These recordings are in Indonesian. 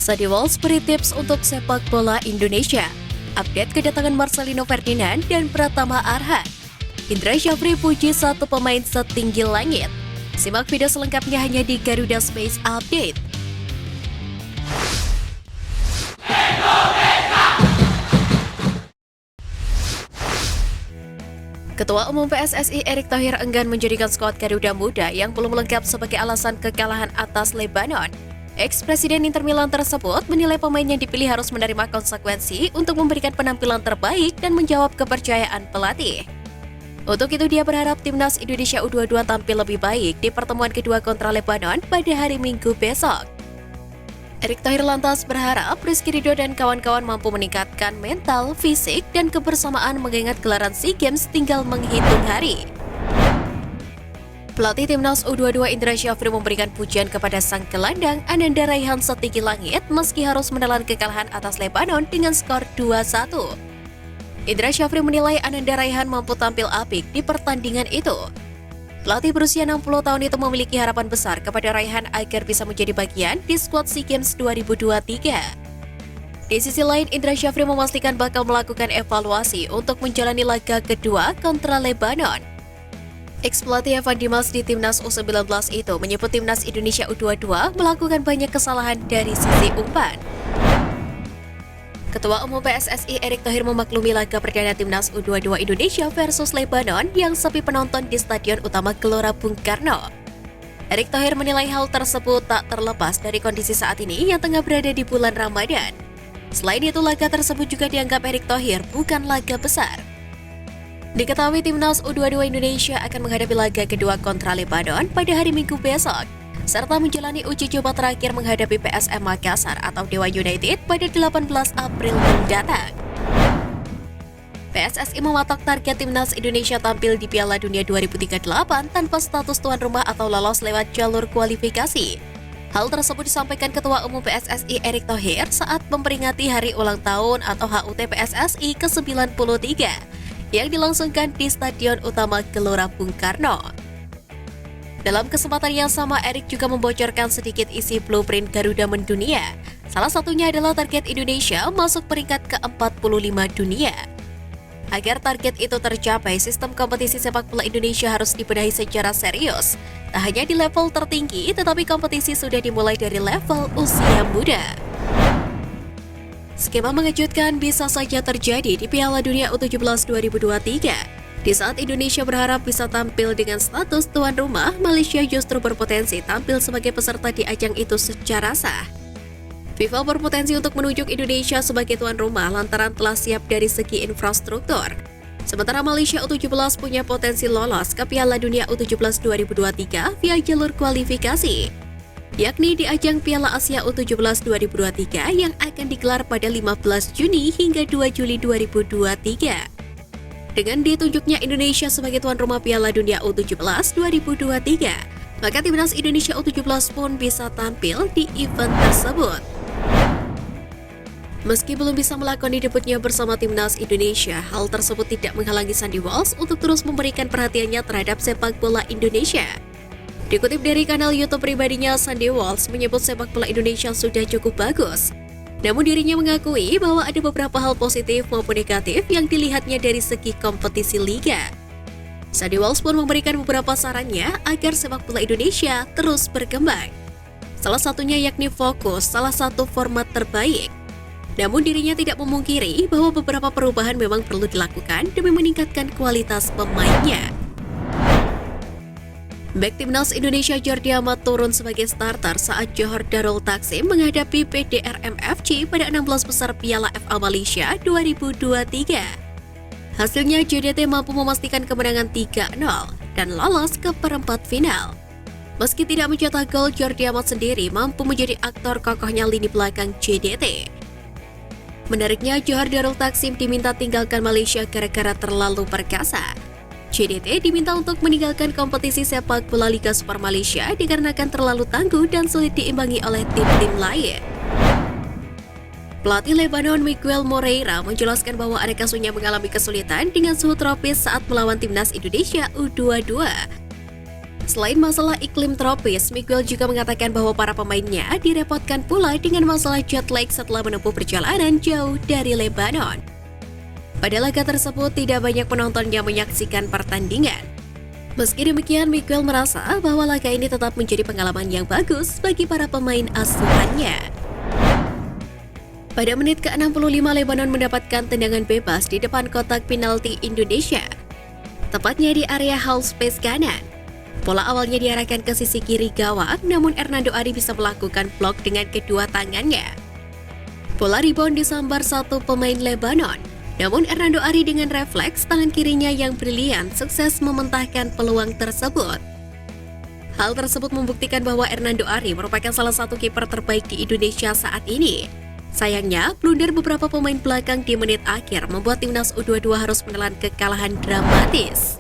Sandi Walsh beri tips untuk sepak bola Indonesia. Update kedatangan Marcelino Ferdinand dan Pratama Arhan. Indra Syafri puji satu pemain setinggi langit. Simak video selengkapnya hanya di Garuda Space Update. Ketua Umum PSSI Erick Thohir enggan menjadikan skuad Garuda Muda yang belum lengkap sebagai alasan kekalahan atas Lebanon. Ex-Presiden Inter Milan tersebut menilai pemain yang dipilih harus menerima konsekuensi untuk memberikan penampilan terbaik dan menjawab kepercayaan pelatih. Untuk itu dia berharap timnas Indonesia U22 tampil lebih baik di pertemuan kedua kontra Lebanon pada hari Minggu besok. Erick Thohir lantas berharap Rizky Ridho dan kawan-kawan mampu meningkatkan mental, fisik, dan kebersamaan mengingat gelaran SEA Games tinggal menghitung hari. Pelatih timnas U22 Indra Syafri memberikan pujian kepada sang gelandang Ananda Raihan setinggi langit meski harus menelan kekalahan atas Lebanon dengan skor 2-1. Indra Syafri menilai Ananda Raihan mampu tampil apik di pertandingan itu. Pelatih berusia 60 tahun itu memiliki harapan besar kepada Raihan agar bisa menjadi bagian di skuad SEA Games 2023. Di sisi lain, Indra Syafri memastikan bakal melakukan evaluasi untuk menjalani laga kedua kontra Lebanon. Ex-pelatih Evan Dimas di timnas U19 itu menyebut timnas Indonesia U22 melakukan banyak kesalahan dari sisi umpan. Ketua Umum PSSI Erick Thohir memaklumi laga perdana timnas U22 Indonesia versus Lebanon yang sepi penonton di Stadion Utama Gelora Bung Karno. Erick Thohir menilai hal tersebut tak terlepas dari kondisi saat ini yang tengah berada di bulan Ramadan. Selain itu, laga tersebut juga dianggap Erick Thohir bukan laga besar. Diketahui timnas U22 Indonesia akan menghadapi laga kedua kontra Lebanon pada hari Minggu besok, serta menjalani uji coba terakhir menghadapi PSM Makassar atau Dewa United pada 18 April mendatang. PSSI mematok target timnas Indonesia tampil di Piala Dunia 2038 tanpa status tuan rumah atau lolos lewat jalur kualifikasi. Hal tersebut disampaikan Ketua Umum PSSI Erick Thohir saat memperingati Hari Ulang Tahun atau HUT PSSI ke-93 yang dilangsungkan di Stadion Utama Gelora Bung Karno. Dalam kesempatan yang sama, Erick juga membocorkan sedikit isi blueprint Garuda mendunia. Salah satunya adalah target Indonesia masuk peringkat ke-45 dunia. Agar target itu tercapai, sistem kompetisi sepak bola Indonesia harus dibenahi secara serius. Tak hanya di level tertinggi, tetapi kompetisi sudah dimulai dari level usia muda. Skema mengejutkan bisa saja terjadi di Piala Dunia U17 2023. Di saat Indonesia berharap bisa tampil dengan status tuan rumah, Malaysia justru berpotensi tampil sebagai peserta di ajang itu secara sah. FIFA berpotensi untuk menunjuk Indonesia sebagai tuan rumah lantaran telah siap dari segi infrastruktur. Sementara Malaysia U17 punya potensi lolos ke Piala Dunia U17 2023 via jalur kualifikasi, yakni di ajang Piala Asia U17 2023 yang akan digelar pada 15 Juni hingga 2 Juli 2023. Dengan ditunjuknya Indonesia sebagai tuan rumah Piala Dunia U17 2023, maka timnas Indonesia U17 pun bisa tampil di event tersebut. Meski belum bisa melakoni debutnya bersama timnas Indonesia, hal tersebut tidak menghalangi Sandi Walsh untuk terus memberikan perhatiannya terhadap sepak bola Indonesia. Dikutip dari kanal YouTube pribadinya, Sandi Walsh menyebut sepak bola Indonesia sudah cukup bagus. Namun dirinya mengakui bahwa ada beberapa hal positif maupun negatif yang dilihatnya dari segi kompetisi liga. Sandi Walsh pun memberikan beberapa sarannya agar sepak bola Indonesia terus berkembang. Salah satunya yakni fokus salah satu format terbaik. Namun dirinya tidak memungkiri bahwa beberapa perubahan memang perlu dilakukan demi meningkatkan kualitas pemainnya. Bek timnas Indonesia Jordi Amat turun sebagai starter saat Johor Darul Takzim menghadapi PDRM FC pada 16 besar Piala FA Malaysia 2023. Hasilnya JDT mampu memastikan kemenangan 3-0 dan lolos ke perempat final. Meski tidak mencetak gol, Jordi Amat sendiri mampu menjadi aktor kokohnya lini belakang JDT. Menariknya, Johor Darul Takzim diminta tinggalkan Malaysia gara-gara terlalu perkasa. JDT diminta untuk meninggalkan kompetisi sepak bola Liga Super Malaysia dikarenakan terlalu tangguh dan sulit diimbangi oleh tim-tim lain. Pelatih Lebanon Miguel Moreira menjelaskan bahwa anak asuhnya mengalami kesulitan dengan suhu tropis saat melawan timnas Indonesia U22. Selain masalah iklim tropis, Miguel juga mengatakan bahwa para pemainnya direpotkan pula dengan masalah jet lag setelah menempuh perjalanan jauh dari Lebanon. Pada laga tersebut, tidak banyak penonton yang menyaksikan pertandingan. Meski demikian, Miguel merasa bahwa laga ini tetap menjadi pengalaman yang bagus bagi para pemain asuhannya. Pada menit ke-65, Lebanon mendapatkan tendangan bebas di depan kotak penalti Indonesia, tepatnya di area half space kanan. Bola awalnya diarahkan ke sisi kiri gawang, namun Hernando Ari bisa melakukan blok dengan kedua tangannya. Bola rebound disambar satu pemain Lebanon, namun Hernando Ari dengan refleks tangan kirinya yang brilian sukses mementahkan peluang tersebut. Hal tersebut membuktikan bahwa Hernando Ari merupakan salah satu kiper terbaik di Indonesia saat ini. Sayangnya, blunder beberapa pemain belakang di menit akhir membuat timnas U22 harus menelan kekalahan dramatis.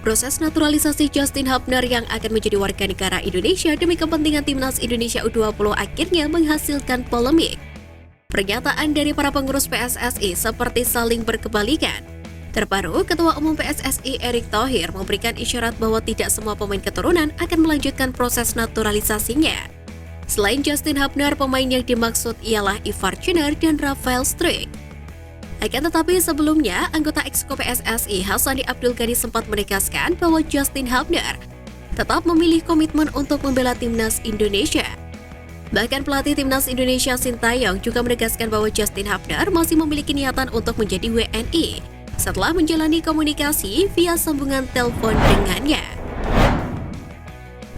Proses naturalisasi Justin Hubner yang akan menjadi warga negara Indonesia demi kepentingan timnas Indonesia U20 akhirnya menghasilkan polemik. Pernyataan dari para pengurus PSSI seperti saling berkebalikan. Terbaru, Ketua Umum PSSI Erick Thohir memberikan isyarat bahwa tidak semua pemain keturunan akan melanjutkan proses naturalisasinya. Selain Justin Hubner, pemain yang dimaksud ialah Ivar Cener dan Rafael Struijk. Akan tetapi sebelumnya, anggota Exco PSSI Hassani Abdul Ghani sempat menegaskan bahwa Justin Hubner tetap memilih komitmen untuk membela timnas Indonesia. Bahkan pelatih timnas Indonesia Sintayong juga menegaskan bahwa Justin Hubner masih memiliki niatan untuk menjadi WNI setelah menjalani komunikasi via sambungan telepon dengannya.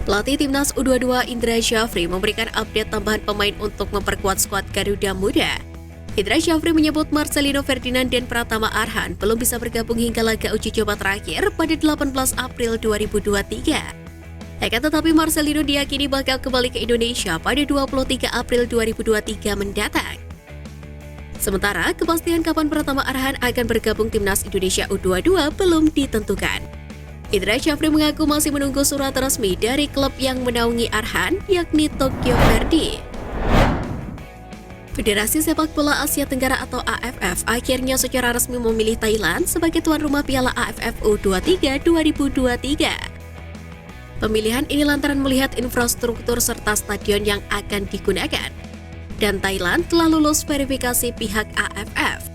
Pelatih timnas U22 Indra Syafri memberikan update tambahan pemain untuk memperkuat skuad Garuda Muda. Indra Syafri menyebut Marcelino Ferdinand dan Pratama Arhan belum bisa bergabung hingga laga uji coba terakhir pada 18 April 2023. Akan tetapi Marcelino diyakini bakal kembali ke Indonesia pada 23 April 2023 mendatang. Sementara, kepastian kapan Pratama Arhan akan bergabung timnas Indonesia U22 belum ditentukan. Indra Syafri mengaku masih menunggu surat resmi dari klub yang menaungi Arhan, yakni Tokyo Verdy. Federasi Sepak Bola Asia Tenggara atau AFF akhirnya secara resmi memilih Thailand sebagai tuan rumah Piala AFF U23 2023. Pemilihan ini lantaran melihat infrastruktur serta stadion yang akan digunakan. Dan Thailand telah lulus verifikasi pihak AFF.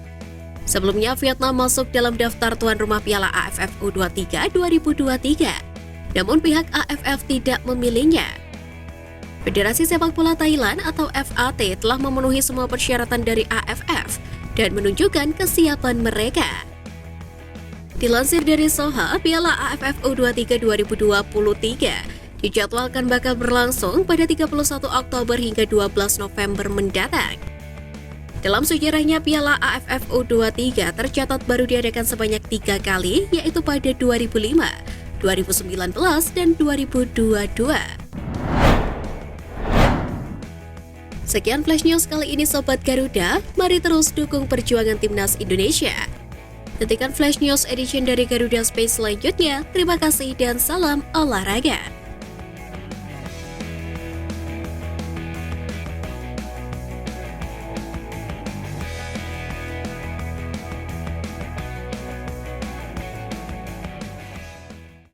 Sebelumnya, Vietnam masuk dalam daftar tuan rumah Piala AFF U23 2023. Namun pihak AFF tidak memilihnya. Federasi Sepak Bola Thailand atau FAT telah memenuhi semua persyaratan dari AFF dan menunjukkan kesiapan mereka. Dilansir dari Soha, Piala AFF U23 2023 dijadwalkan bakal berlangsung pada 31 Oktober hingga 12 November mendatang. Dalam sejarahnya, Piala AFF U23 tercatat baru diadakan sebanyak 3 kali, yaitu pada 2005, 2019, dan 2022. Sekian Flash News kali ini Sobat Garuda, mari terus dukung perjuangan timnas Indonesia. Nantikan Flash News Edition dari Garuda Space selanjutnya. Terima kasih dan salam olahraga.